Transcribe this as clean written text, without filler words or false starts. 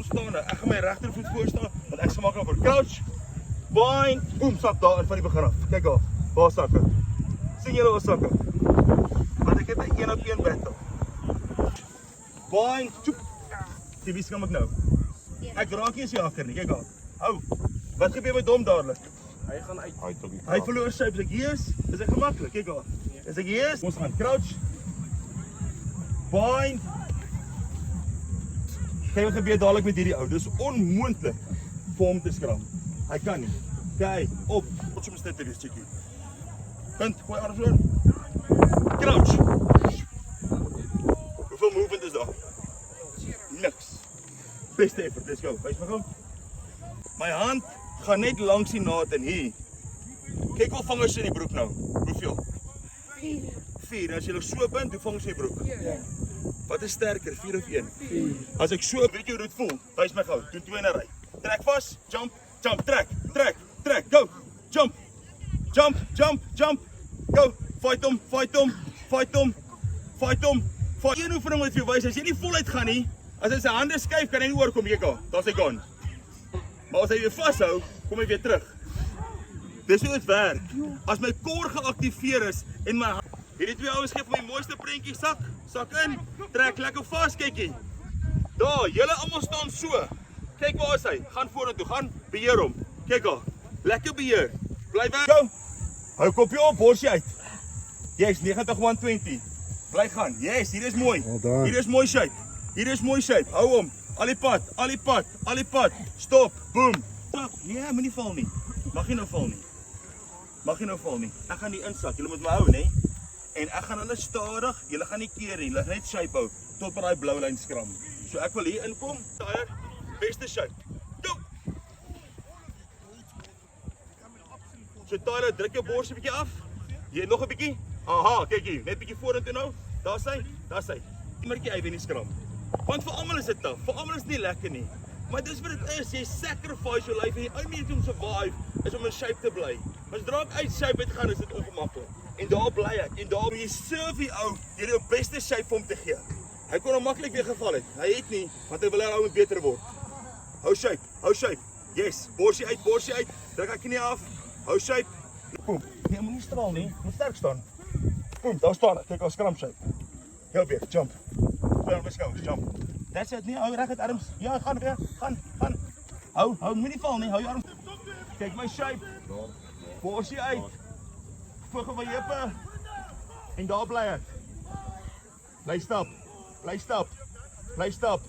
ontstaan. Ek gaan my regtervoet voor staan, want ek gemaak word. Crouch, bind, boom, sak daar in van die begin af. Kyk daar, waar sak ek? Sien julle waar sak ek? Want ek het 'n 1-op-1 battle. Bind, choep. Die wie skam ek nou? Ek raak nie eens die hakker nie, kyk daar. Hou, wat gebeur met hom dadelik? Hy gaan uit. Hy verloor shape, as ek hier is ek gemaklik, kyk daar. As ek hier is, ons gaan crouch, bind. Kyk wat gebeur dadelik met hierdie ou, dis onmoontlik vir hom te skram. Hy kan nie. Kyk, op, wat jy moet dit wees, chickie. Punt, gooi arms oor. Crouch. Hoeveel movement is daar? Niks. Beste effort, let's go. Wys my gou. My hand gaan net langs die naad in hier. Kyk hoe vingers in die broek nou. Hoeveel? 4. As jy so bind, hoe vingers in die broek? Wat is sterker, 4 of 1? 4. As ek so weet jy hoe dit voel, wys my gou. Doen 2 in 'n ry. Trek vas, jump, jump, trek, trek, trek, go. Jump. Jump, jump, jump. Go. Fight hom, fight hom, fight hom. Fight hom. Een oefening wat vir jou wys, as jy nie voluit gaan nie, as hy sy hande skuif, kan hy nie oorkom, kyk daar. Daar's hy gone. Maar as hy weer vashou, kom hy weer terug. Dis hoe dit werk. As my core geaktiveer is en my hierdie twee ouens gee vir my mooiste prentjie, sak in, trek lekker vas, kykie. Daar, julle almal staan so. Kyk waar is hy? Gaan vorentoe, gaan beheer hom. Kyk daar. Lekker beheer. Bly weg. Go. Hou kopjie op, borsie uit. Yes, 90-120. Bly gaan. Yes, hier is mooi. Hier is mooi shape. Hier is mooi shape. Hou hom. Al die pad, al die pad, al die pad. Stop. Boom. Nee, moenie val nie. Mag jy nou val nie. Mag jy nou val nie. Ek gaan die insak. Julle moet my hou, nê? En ek gaan hulle stadig, julle gaan nie keer nie. Hulle net shape hou tot by daai blou lyn skram. So ek wil hier inkom. Tyler, beste shape. Go. So Tyler, druk jou borsie 'n bietjie af. Jy nog 'n bietjie? Aha, kyk hier, net 'n bietjie vorentoe nou. Daar's hy, daar's hy. Iemmertjie hy wen die skram. Want vir almal is dit taaf. Vir almal is dit nie lekker nie. Maar dis wat dit is. Jy sacrifice jou life en die only way om survive is om in shape te bly. As draak uit shape uit gaan is dit ongemaklik. En daar bly ek. En daar moet jy serve die ou jy jou beste shape vir hom te gee. Hy kon hom maklik weer geval het. Hy het nie, want hy wil hy ou moet beter word. Hou shape, hou shape. Yes, borsie uit. Druk ek knie af. Hou shape. Boom. Nee, moenie straal nie. Moet sterk staan. Boom, daar staan ek. Kyk, al scrum shape. Heel weer, jump. Twee skouers, jump. That's it, nee, hou reg uit arms. Ja, gaan weer, gaan. Hou, moenie val nie, hou jou arms. Kyk my shape. Borsie uit. Voeg op my heupe. En daar bly ek. Bly stap. Bly stap.